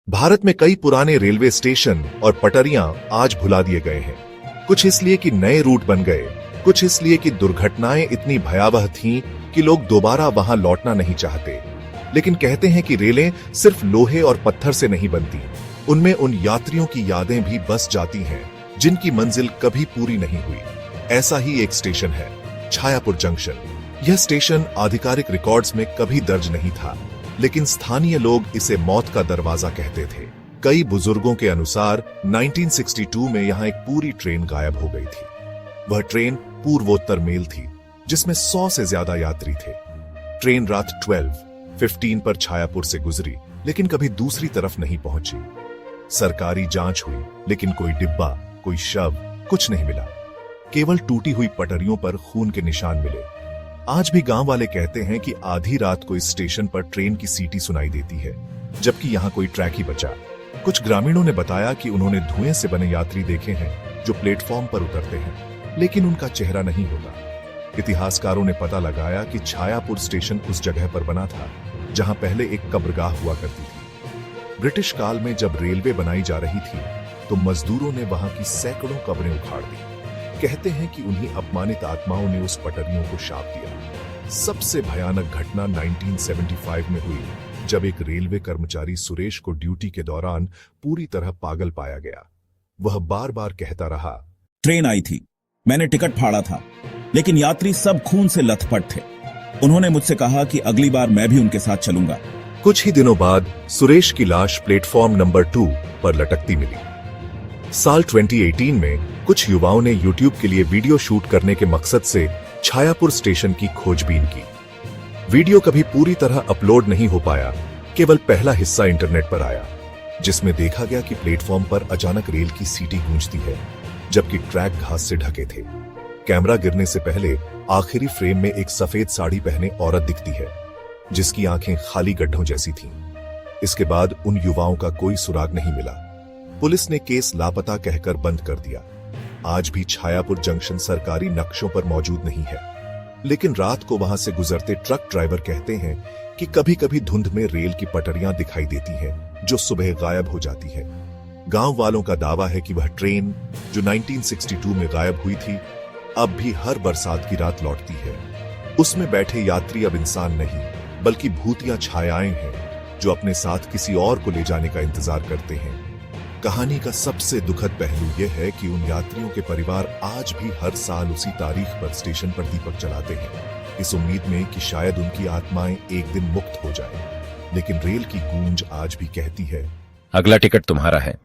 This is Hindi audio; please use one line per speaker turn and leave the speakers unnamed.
भारत में कई पुराने रेलवे स्टेशन और पटरियां आज भुला दिए गए हैं। कुछ इसलिए कि नए रूट बन गए, कुछ इसलिए कि दुर्घटनाएं इतनी भयावह थीं कि लोग दोबारा वहां लौटना नहीं चाहते। लेकिन कहते हैं कि रेलें सिर्फ लोहे और पत्थर से नहीं बनती, उनमें उन यात्रियों की यादें भी बस जाती हैं जिनकी मंजिल कभी पूरी नहीं हुई। ऐसा ही एक स्टेशन है छायापुर जंक्शन। यह स्टेशन आधिकारिक रिकॉर्ड्स में कभी दर्ज नहीं था, लेकिन स्थानीय लोग इसे मौत का दरवाजा कहते थे। कई बुजुर्गों के अनुसार 1962 में यहां एक पूरी ट्रेन गायब हो गई थी। वह ट्रेन पूर्वोत्तर मेल थी जिसमें 100 से ज्यादा यात्री थे। ट्रेन रात 12:15 पर छायापुर से गुजरी, लेकिन कभी दूसरी तरफ नहीं पहुंची। सरकारी जांच हुई, लेकिन कोई डिब्बा, कोई शव, कुछ नहीं मिला। केवल टूटी हुई पटरियों पर खून के निशान मिले। आज भी गांव वाले कहते हैं कि आधी रात को इस स्टेशन पर ट्रेन की सीटी सुनाई देती है, जबकि यहां कोई ट्रैक ही बचा। कुछ ग्रामीणों ने बताया कि उन्होंने धुएं से बने यात्री देखे हैं जो प्लेटफॉर्म पर उतरते हैं, लेकिन उनका चेहरा नहीं होता। इतिहासकारों ने पता लगाया कि छायापुर स्टेशन उस जगह पर बना था जहां पहले एक कब्रगाह हुआ करती थी। ब्रिटिश काल में जब रेलवे बनाई जा रही थी तो मजदूरों ने वहां की सैकड़ों कब्रें उखाड़ दी। कहते हैं कि उन्हीं अपमानित आत्माओं ने उस पटरियों को शाप दिया। सबसे भयानक घटना 1975 में हुई, जब एक रेलवे कर्मचारी सुरेश को ड्यूटी के दौरान पूरी तरह पागल पाया गया। वह बार बार कहता रहा,
ट्रेन आई थी, मैंने टिकट फाड़ा था, लेकिन यात्री सब खून से लथपथ थे। उन्होंने मुझसे कहा कि अगली बार मैं भी उनके साथ चलूंगा।
कुछ ही दिनों बाद सुरेश की लाश प्लेटफॉर्म नंबर 2 पर लटकती मिली। साल 2018 में कुछ युवाओं ने YouTube के लिए वीडियो शूट करने के मकसद से छायापुर स्टेशन की खोजबीन की। वीडियो कभी पूरी तरह अपलोड नहीं हो पाया, केवल पहला हिस्सा इंटरनेट पर आया, जिसमें देखा गया कि प्लेटफॉर्म पर अचानक रेल की सीटी गूंजती है, जबकि ट्रैक घास से ढके थे। कैमरा गिरने से पहले आखिरी फ्रेम में एक सफेद साड़ी पहने औरत दिखती है, जिसकी आंखें खाली गड्ढों जैसी थीं। इसके बाद उन युवाओं का कोई सुराग नहीं मिला। पुलिस ने केस लापता कहकर बंद कर दिया। आज भी छायापुर जंक्शन सरकारी नक्शों पर मौजूद नहीं है, लेकिन रात को वहां से गुजरते ट्रक ड्राइवर कहते हैं कि कभी कभी धुंध में रेल की पटरियां दिखाई देती हैं, जो सुबह गायब हो जाती है। गांव वालों का दावा है कि वह ट्रेन जो 1962 में गायब हुई थी, अब भी हर बरसात की रात लौटती है। उसमें बैठे यात्री अब इंसान नहीं, बल्कि भूतिया छायाएं हैं जो अपने साथ किसी और को ले जाने का इंतजार करते हैं। कहानी का सबसे दुखद पहलू यह है कि उन यात्रियों के परिवार आज भी हर साल उसी तारीख पर स्टेशन पर दीपक जलाते हैं, इस उम्मीद में कि शायद उनकी आत्माएं एक दिन मुक्त हो जाएं। लेकिन रेल की गूंज आज भी कहती है,
अगला टिकट तुम्हारा है।